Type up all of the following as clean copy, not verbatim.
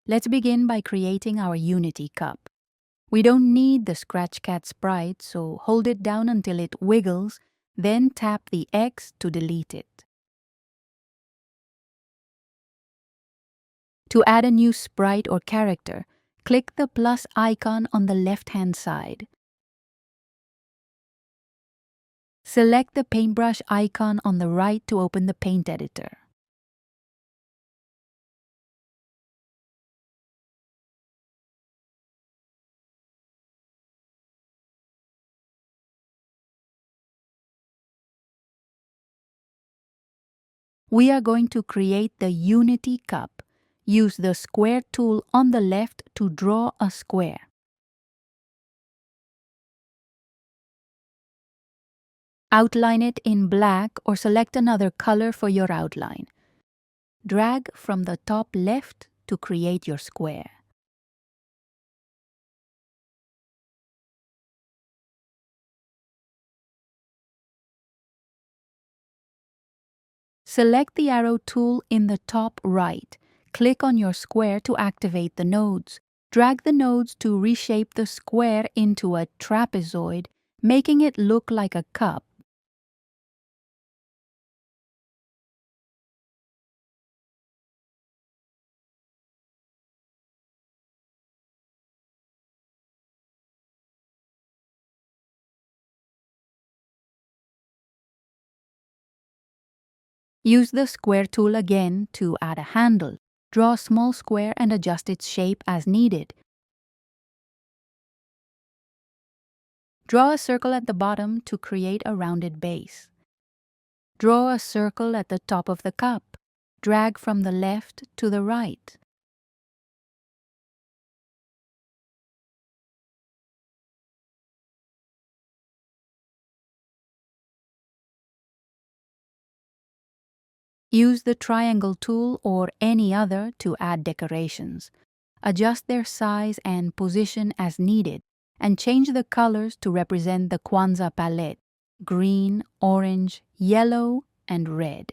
Let's begin by creating our Unity cup. We don't need the Scratch Cat sprite, so hold it down until it wiggles, then tap the X to delete it. To add a new sprite or character, click the plus icon on the left-hand side. Select the paintbrush icon on the right to open the paint editor. We are going to create the Unity cup. Use the square tool on the left to draw a square. Outline it in black or select another color for your outline. Drag from the top left to create your square. Select the arrow tool in the top right. Click on your square to activate the nodes. Drag the nodes to reshape the square into a trapezoid, making it look like a cup. Use the square tool again to add a handle. Draw a small square and adjust its shape as needed. Draw a circle at the bottom to create a rounded base. Draw a circle at the top of the cup. Drag from the left to the right. Use the triangle tool or any other to add decorations. Adjust their size and position as needed, and change the colors to represent the Kwanzaa palette: green, orange, yellow, and red.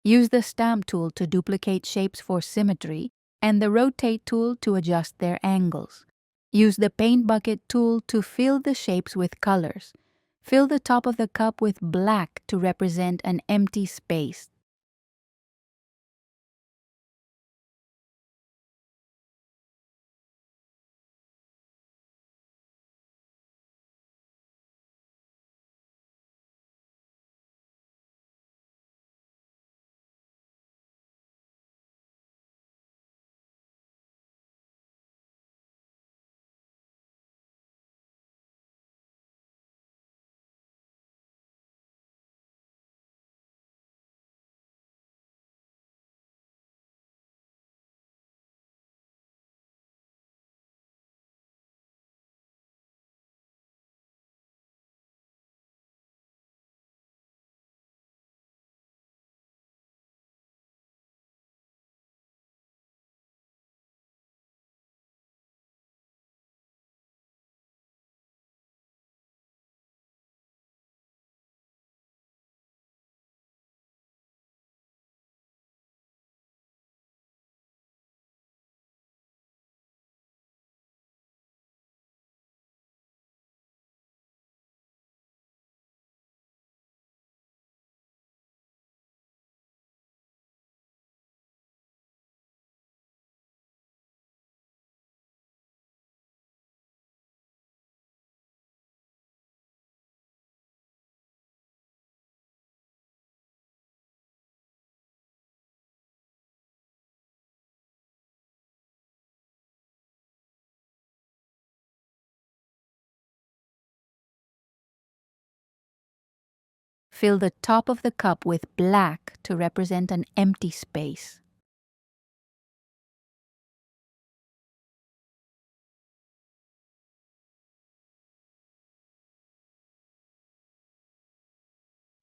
Use the stamp tool to duplicate shapes for symmetry and the rotate tool to adjust their angles. Use the paint bucket tool to fill the shapes with colors. Fill the top of the cup with black to represent an empty space. Fill the top of the cup with black to represent an empty space.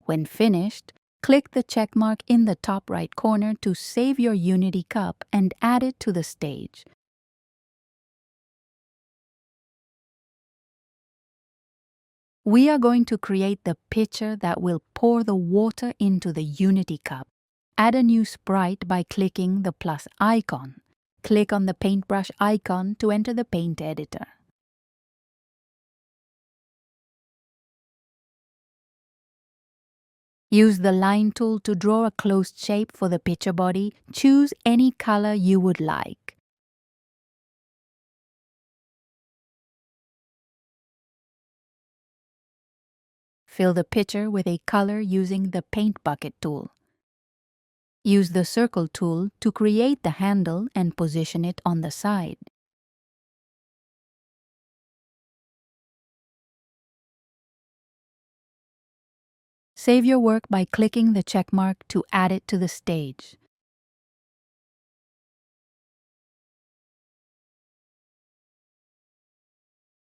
When finished, click the check mark in the top right corner to save your Unity cup and add it to the stage. We are going to create the pitcher that will pour the water into the Unity cup. Add a new sprite by clicking the plus icon. Click on the paintbrush icon to enter the paint editor. Use the line tool to draw a closed shape for the pitcher body. Choose any color you would like. Fill the pitcher with a color using the paint bucket tool. Use the circle tool to create the handle and position it on the side. Save your work by clicking the check mark to add it to the stage.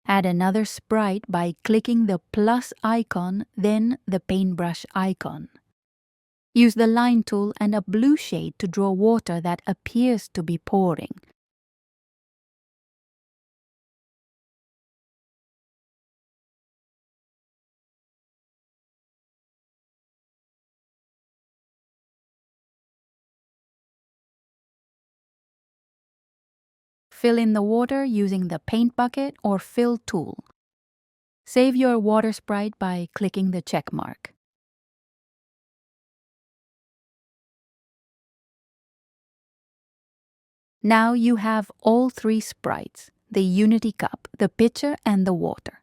Add another sprite by clicking the plus icon, then the paintbrush icon. Use the line tool and a blue shade to draw water that appears to be pouring. Fill in the water using the paint bucket or fill tool. Save your water sprite by clicking the check mark. Now you have all three sprites, the Unity cup, the pitcher, and the water.